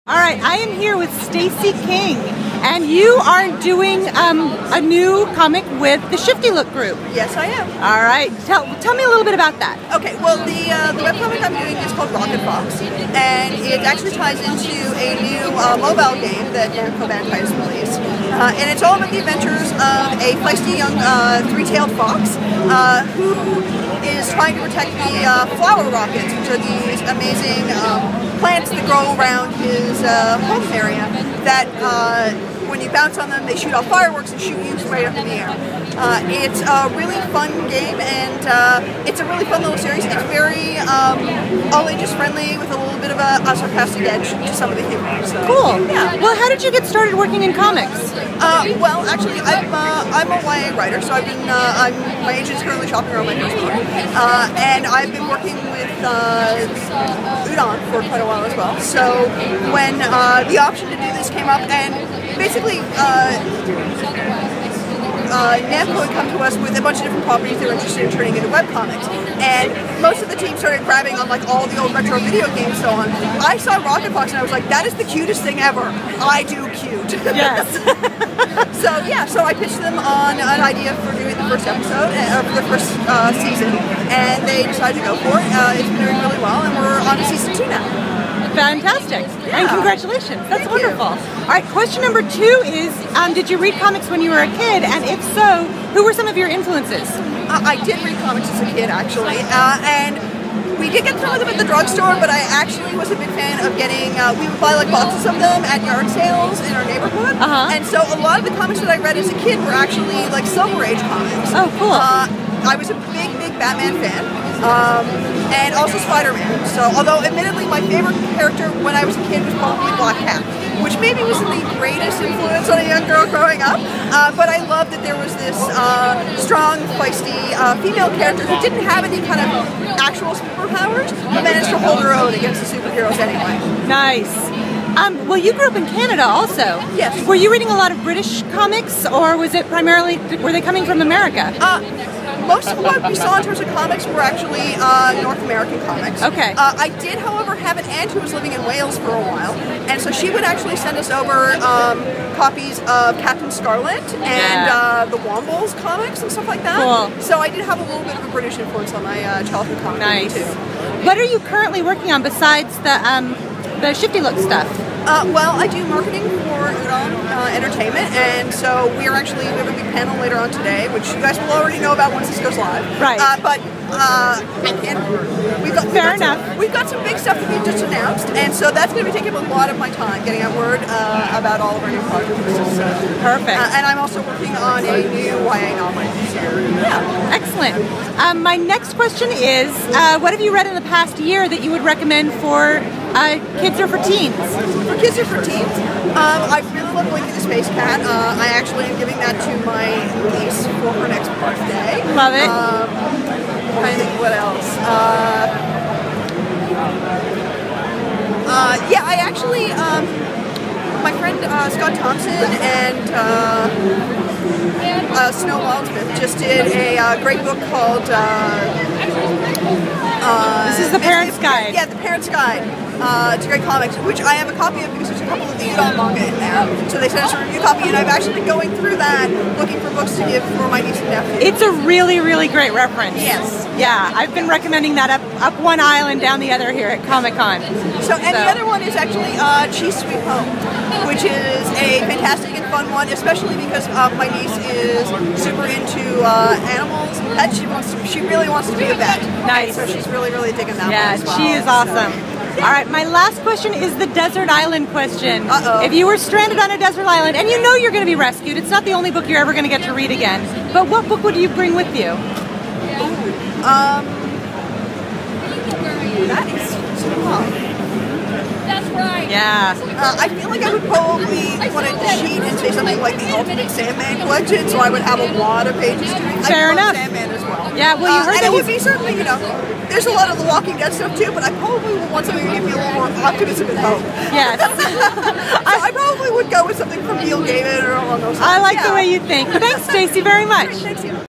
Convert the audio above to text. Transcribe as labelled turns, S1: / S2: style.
S1: All right, I am here with Stacy King, and you are doing a new comic with the Shifty Look group.
S2: Yes, I am.
S1: All right, tell me a little bit about that.
S2: Okay, well, the webcomic I'm doing is called Rocket Fox, and it actually ties into a new mobile game that Namco Bandai has released. And it's all about the adventures of a feisty young three-tailed fox who is trying to protect the flower rockets, which are these amazing plants that grow around his home area that when you bounce on them, they shoot off fireworks and shoot you straight up in the air. It's a really fun game, and it's a really fun little series. It's very all ages friendly with a little bit of a sarcastic edge to some of the humor. So,
S1: cool.
S2: Yeah.
S1: Well, how did you get started working in comics?
S2: Well, actually, I'm a YA writer, so I've been my agent's currently shopping around my first book, and I've been working with Udon for quite a while as well. So when the option to do this came up, and basically Namco had come to us with a bunch of different properties they were interested in turning into webcomics, and most of the team started grabbing on like all the old retro video games and so on. I saw Rocket Fox and I was like, that is the cutest thing ever. I do cute.
S1: Yes.
S2: So I pitched them on an idea for doing the first episode, or for the first season, and they decided to go for it. It's been doing really well, and we're on to season 2 now.
S1: Fantastic.
S2: Yeah.
S1: And congratulations. That's
S2: Thank
S1: wonderful.
S2: you.
S1: All right, question number 2 is, did you read comics when you were a kid? And if so, who were some of your influences?
S2: I did read comics as a kid, actually. And we did get some of them at the drugstore, but I actually was a big fan of getting, we would buy like boxes of them at yard sales in our neighborhood. And so a lot of the comics that I read as a kid were actually like Silver Age comics.
S1: Oh, cool.
S2: I was a big Batman fan, and also Spider-Man. So, although admittedly my favorite character when I was a kid was probably Black Cat, which maybe wasn't the greatest influence on a young girl growing up, but I loved that there was this strong, feisty female character who didn't have any kind of actual superpowers, but managed to hold her own against the superheroes anyway.
S1: Nice. Well, you grew up in Canada also.
S2: Yes.
S1: Were you reading a lot of British comics, or was it primarily, were they coming from America?
S2: Most of what we saw in terms of comics were actually North American comics.
S1: Okay.
S2: I did, however, have an aunt who was living in Wales for a while, and so she would actually send us over copies of Captain Scarlet and the Wombles comics and stuff like that.
S1: Cool.
S2: So I did have a little bit of a British influence on my childhood comic reading too.
S1: What are you currently working on besides the Shifty Look stuff?
S2: Well, I do marketing for Udon Entertainment, and so we have a big panel later on today, which you guys will already know about once this goes live.
S1: Right.
S2: But we've got some big stuff that we've just announced, and so that's going to be taking a lot of my time, getting out word about all of our new projects.
S1: Perfect.
S2: And I'm also working on a new YA novel. So, yeah.
S1: Excellent. My next question is, what have you read in the past year that you would recommend for kids or for teens?
S2: For kids or for teens, I really love Blinky the Space Cat. I actually am giving that to my niece for her next birthday.
S1: Love it.
S2: I'm trying to think what else. Yeah, I actually, my friend Scott Thompson and Snow Wildsmith just did a great book called
S1: this is The Parent's Guide.
S2: Yeah, The Parent's Guide. It's a great comics, which I have a copy of because there's a couple of the Udon manga in there. So they sent us a review copy, and I've actually been going through that, looking for books to give for my niece and nephew.
S1: It's a really, really great reference.
S2: Yes.
S1: Yeah, I've been recommending that up one aisle and down the other here at Comic-Con.
S2: So, the other one is actually Cheese Sweet Home, which is a fantastic and fun one, especially because my niece is super into animals and pets. She really wants to be a vet.
S1: Nice.
S2: So she's really, really digging that one as well.
S1: Yeah, she is awesome. All right, my last question is the desert island question.
S2: Uh-oh.
S1: If you were stranded on a desert island, and you know you're going to be rescued, it's not the only book you're ever going to get to read again, but what book would you bring with you?
S2: That is tough.
S3: That's right.
S1: Yeah.
S2: I feel like I would probably want to cheat and say something like the Ultimate Sandman collection, so I would have a lot of pages to read.
S1: Fair enough.
S2: Sandman as well.
S1: Yeah, well, you heard
S2: and
S1: that
S2: it would be certainly, there's a lot of The Walking Dead stuff too, but I probably would want something to give me a little more optimism and hope.
S1: Yes.
S2: So I probably would go with something from Neil Gaiman or along those lines.
S1: I like the way you think. Thanks, Stacy, very much.
S2: Thanks, you.